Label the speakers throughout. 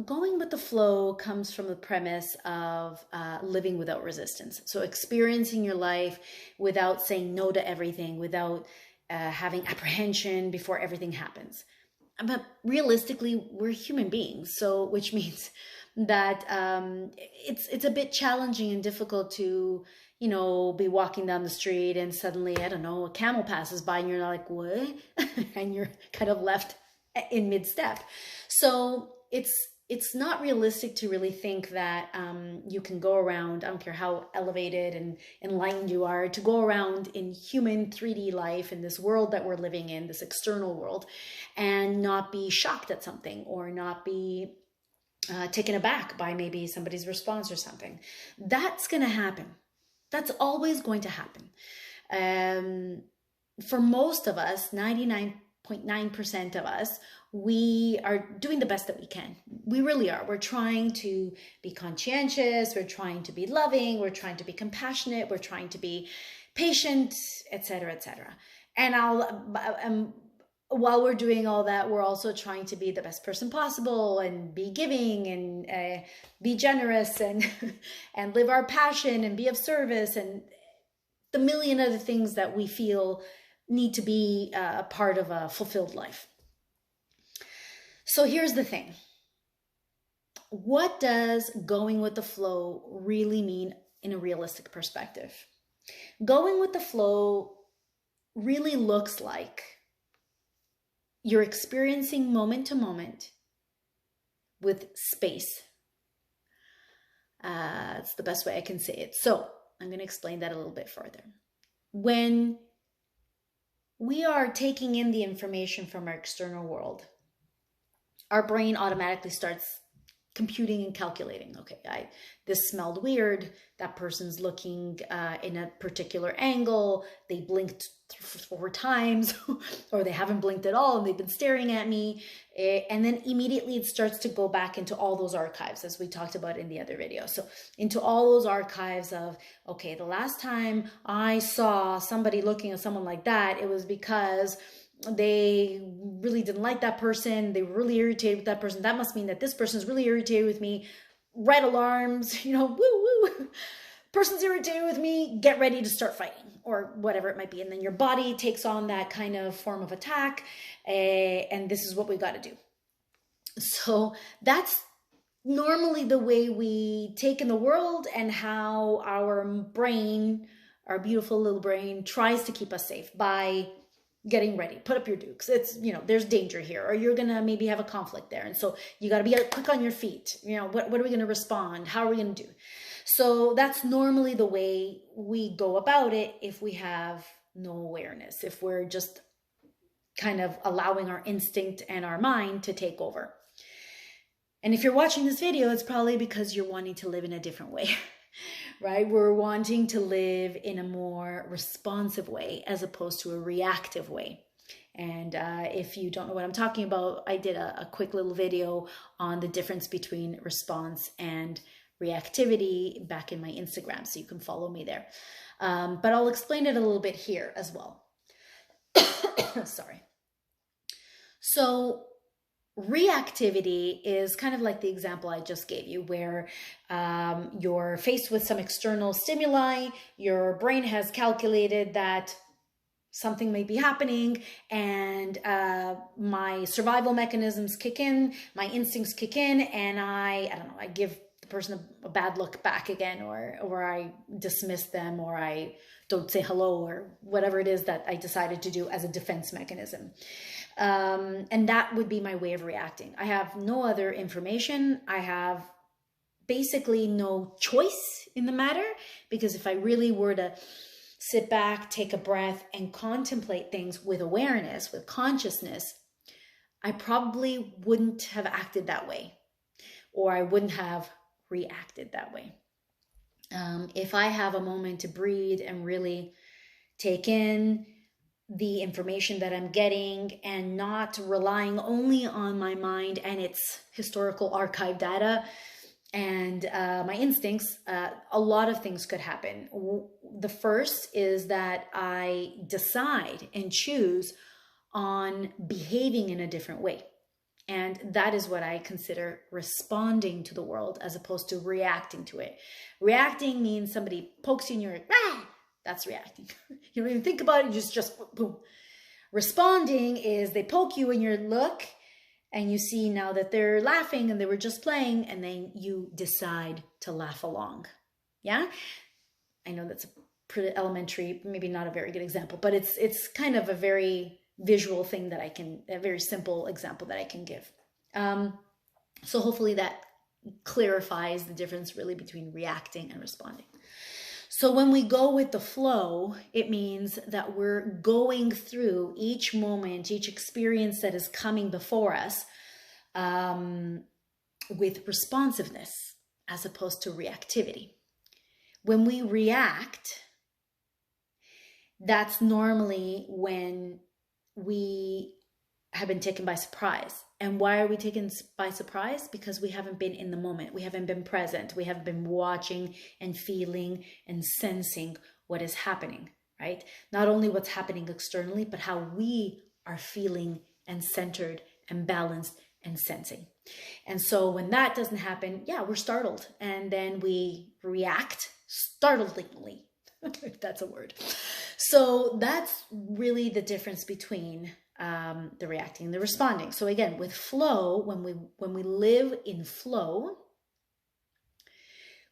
Speaker 1: going with the flow comes from the premise of living without resistance. So experiencing your life without saying no to everything, without having apprehension before everything happens. But realistically, we're human beings, so which means that it's a bit challenging and difficult to, you know, be walking down the street and suddenly, I don't know, a camel passes by and you're like, what? And you're kind of left in mid-step. So it's not realistic to really think that you can go around, I don't care how elevated and enlightened you are, to go around in human 3D life in this world that we're living in, this external world, and not be shocked at something or not be taken aback by maybe somebody's response or something. That's going to happen. That's always going to happen. For most of us, 99.9% of us, we are doing the best that we can. We really are. We're trying to be conscientious. We're trying to be loving. We're trying to be compassionate. We're trying to be patient, etc., etc. And while we're doing all that, we're also trying to be the best person possible and be giving and be generous and and live our passion and be of service and the million other things that we feel need to be a part of a fulfilled life. So here's the thing. What does going with the flow really mean in a realistic perspective? Going with the flow really looks like you're experiencing moment to moment with space. It's the best way I can say it. So I'm going to explain that a little bit further. When we are taking in the information from our external world, our brain automatically starts computing and calculating. Okay, this smelled weird. That person's looking in a particular angle. They blinked 4 times or they haven't blinked at all and they've been staring at me. And then immediately it starts to go back into all those archives, as we talked about in the other video. So into all those archives of, okay, the last time I saw somebody looking at someone like that, it was because they really didn't like that person. They were really irritated with that person. That must mean that this person is really irritated with me. Red alarms, you know, woo, woo. Person's irritated with me. Get ready to start fighting or whatever it might be. And then your body takes on that kind of form of attack. And this is what we got to do. So that's normally the way we take in the world and how our brain, our beautiful little brain, tries to keep us safe by getting ready. Put up your dukes. It's, you know, there's danger here, or you're going to maybe have a conflict there. And so you got to be quick on your feet. You know, what are we going to respond? How are we going to do? So that's normally the way we go about it if we have no awareness, if we're just kind of allowing our instinct and our mind to take over. And if you're watching this video, it's probably because you're wanting to live in a different way. Right? We're wanting to live in a more responsive way as opposed to a reactive way. And if you don't know what I'm talking about, I did a quick little video on the difference between response and reactivity back in my Instagram, so you can follow me there. But I'll explain it a little bit here as well. Sorry. So reactivity is kind of like the example I just gave you, where you're faced with some external stimuli, your brain has calculated that something may be happening, and my survival mechanisms kick in, my instincts kick in, and I don't know, I give the person a bad look back again, or I dismiss them, or I don't say hello, or whatever it is that I decided to do as a defense mechanism. And that would be my way of reacting. I have no other information. I have basically no choice in the matter, because if I really were to sit back, take a breath, and contemplate things with awareness, with consciousness, I probably wouldn't have acted that way, or I wouldn't have reacted that way. If I have a moment to breathe and really take in the information that I'm getting and not relying only on my mind and its historical archive data and my instincts, a lot of things could happen. The first is that I decide and choose on behaving in a different way. And that is what I consider responding to the world as opposed to reacting to it. Reacting means somebody pokes you and you're like, ah, that's reacting. You don't even think about it, you just boom. Responding is they poke you and you look and you see now that they're laughing and they were just playing, and then you decide to laugh along. Yeah? I know that's a pretty elementary, maybe not a very good example, but it's kind of a very visual thing that a very simple example that I can give. So hopefully that clarifies the difference really between reacting and responding. So when we go with the flow, it means that we're going through each moment, each experience that is coming before us with responsiveness as opposed to reactivity. When we react, that's normally when we have been taken by surprise. And why are we taken by surprise? Because we haven't been in the moment. We haven't been present. We haven't been watching and feeling and sensing what is happening, right? Not only what's happening externally, but how we are feeling and centered and balanced and sensing. And so when that doesn't happen, yeah, we're startled. And then we react startlingly, if that's a word. So that's really the difference between the reacting and the responding. So again, with flow, when we live in flow,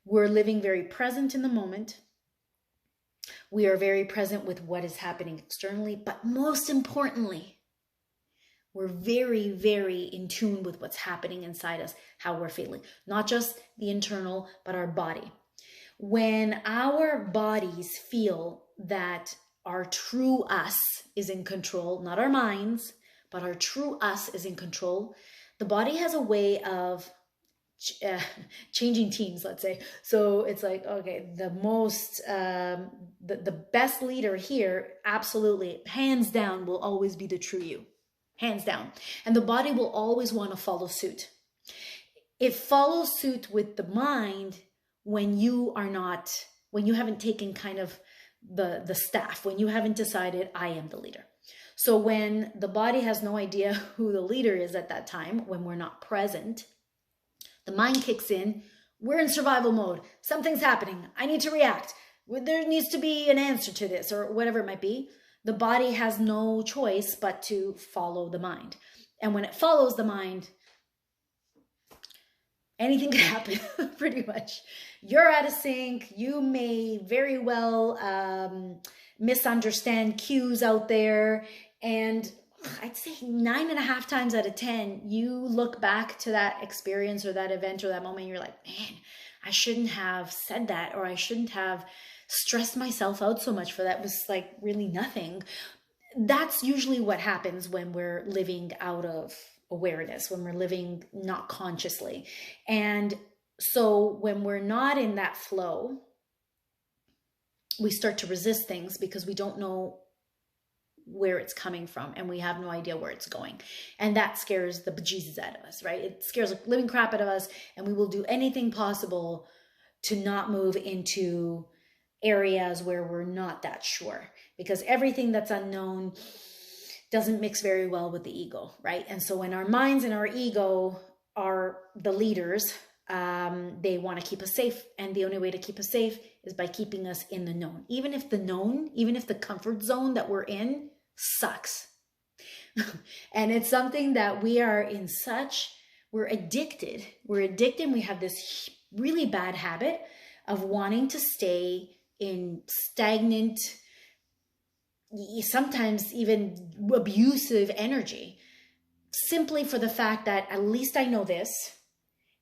Speaker 1: we're living very present in the moment. We are very present with what is happening externally, but most importantly, we're very, very in tune with what's happening inside us, how we're feeling, not just the internal, but our body. When our bodies feel that our true us is in control, not our minds, but our true us is in control, the body has a way of changing teams, let's say. So it's like, okay, the best leader here, absolutely, hands down, will always be the true you. Hands down. And the body will always want to follow suit. It follows suit with the mind when you haven't taken kind of the staff, when you haven't decided I am the leader. So when the body has no idea who the leader is at that time, when we're not present, the mind kicks in. We're in survival mode. Something's happening. I need to react. There needs to be an answer to this, or whatever it might be. The body has no choice but to follow the mind. And when it follows the mind, anything can happen, pretty much. You're out of sync. You may very well misunderstand cues out there. And I'd say 9.5 times out of 10, you look back to that experience or that event or that moment, and you're like, man, I shouldn't have said that, or I shouldn't have stressed myself out so much for that. It was like really nothing. That's usually what happens when we're living out of awareness, when we're living not consciously. And so when we're not in that flow, we start to resist things because we don't know where it's coming from and we have no idea where it's going. And that scares the bejesus out of us, right? It scares the living crap out of us, and we will do anything possible to not move into areas where we're not that sure, because everything that's unknown doesn't mix very well with the ego, right? And so when our minds and our ego are the leaders, they want to keep us safe. And the only way to keep us safe is by keeping us in the known. Even if the comfort zone that we're in sucks. And it's something that we're addicted. We're addicted. We have this really bad habit of wanting to stay in stagnant, sometimes even abusive energy, simply for the fact that at least I know this,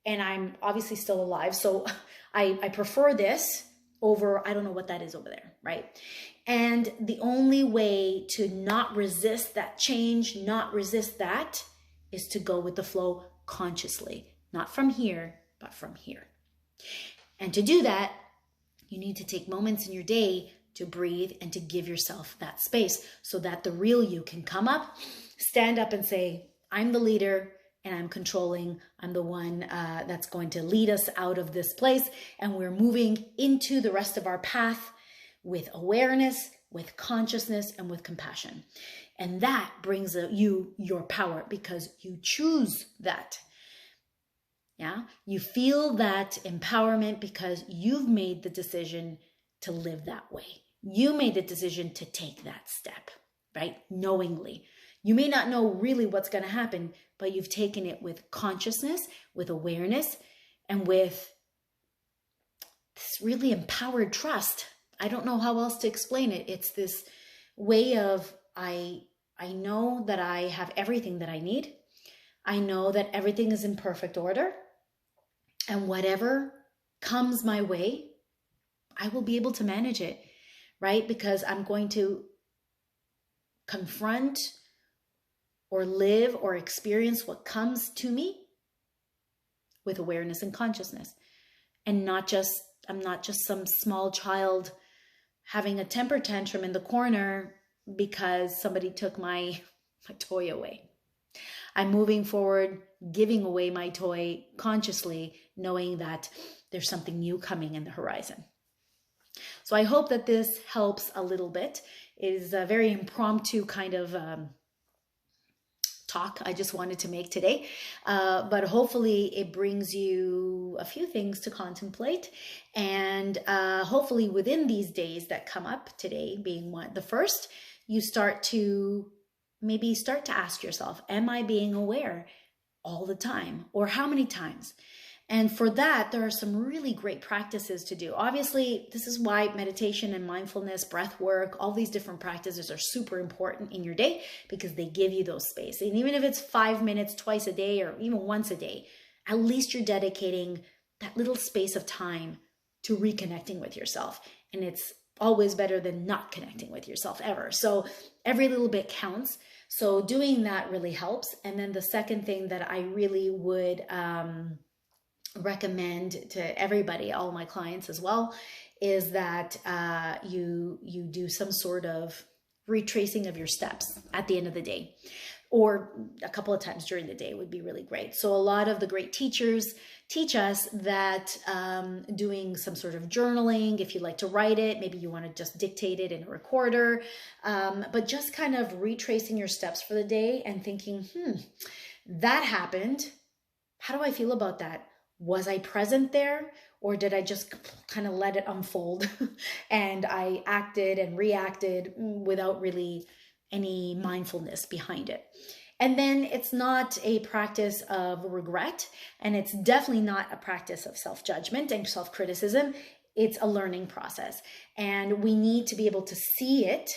Speaker 1: and I'm obviously still alive, so I prefer this over, I don't know what that is over there, right? And the only way to not resist that change, not resist that, is to go with the flow consciously, not from here, but from here. And to do that, you need to take moments in your day to breathe and to give yourself that space so that the real you can come up, stand up and say, I'm the leader and I'm controlling. I'm the one that's going to lead us out of this place. And we're moving into the rest of our path with awareness, with consciousness, and with compassion. And that brings you your power because you choose that. Yeah. You feel that empowerment because you've made the decision to live that way. You made the decision to take that step, right? Knowingly. You may not know really what's going to happen, but you've taken it with consciousness, with awareness, and with this really empowered trust. I don't know how else to explain it. It's this way of, I know that I have everything that I need. I know that everything is in perfect order. And whatever comes my way, I will be able to manage it, right? Because I'm going to confront or live or experience what comes to me with awareness and consciousness. And I'm not just some small child having a temper tantrum in the corner because somebody took my toy away. I'm moving forward, giving away my toy consciously, knowing that there's something new coming in the horizon. So I hope that this helps a little bit. It is a very impromptu kind of talk I just wanted to make today, but hopefully it brings you a few things to contemplate, and hopefully within these days that come up, today being the first, you start to ask yourself, am I being aware all the time, or how many times? And for that, there are some really great practices to do. Obviously, this is why meditation and mindfulness, breath work, all these different practices are super important in your day, because they give you those space. And even if it's 5 minutes twice a day or even once a day, at least you're dedicating that little space of time to reconnecting with yourself. And it's always better than not connecting with yourself ever. So every little bit counts. So doing that really helps. And then the second thing that I really would recommend to everybody, all my clients as well, is that you do some sort of retracing of your steps at the end of the day, or a couple of times during the day would be really great. So a lot of the great teachers teach us that doing some sort of journaling, if you like to write it, maybe you want to just dictate it in a recorder, but just kind of retracing your steps for the day and thinking, that happened. How do I feel about that? Was I present there, or did I just kind of let it unfold and I acted and reacted without really any mindfulness behind it? And then it's not a practice of regret, and it's definitely not a practice of self-judgment and self-criticism. It's a learning process, and we need to be able to see it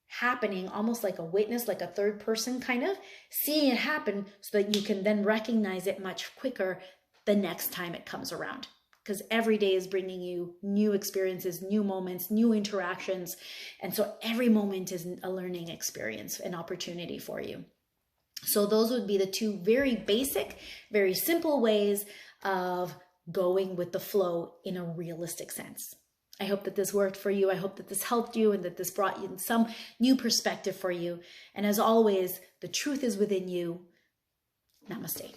Speaker 1: happening almost like a witness, like a third person kind of seeing it happen, so that you can then recognize it much quicker the next time it comes around, because every day is bringing you new experiences, new moments, new interactions. And so every moment is a learning experience, an opportunity for you. So those would be the two very basic, very simple ways of going with the flow in a realistic sense. I hope that this worked for you. I hope that this helped you and that this brought you some new perspective for you. And as always, the truth is within you. Namaste.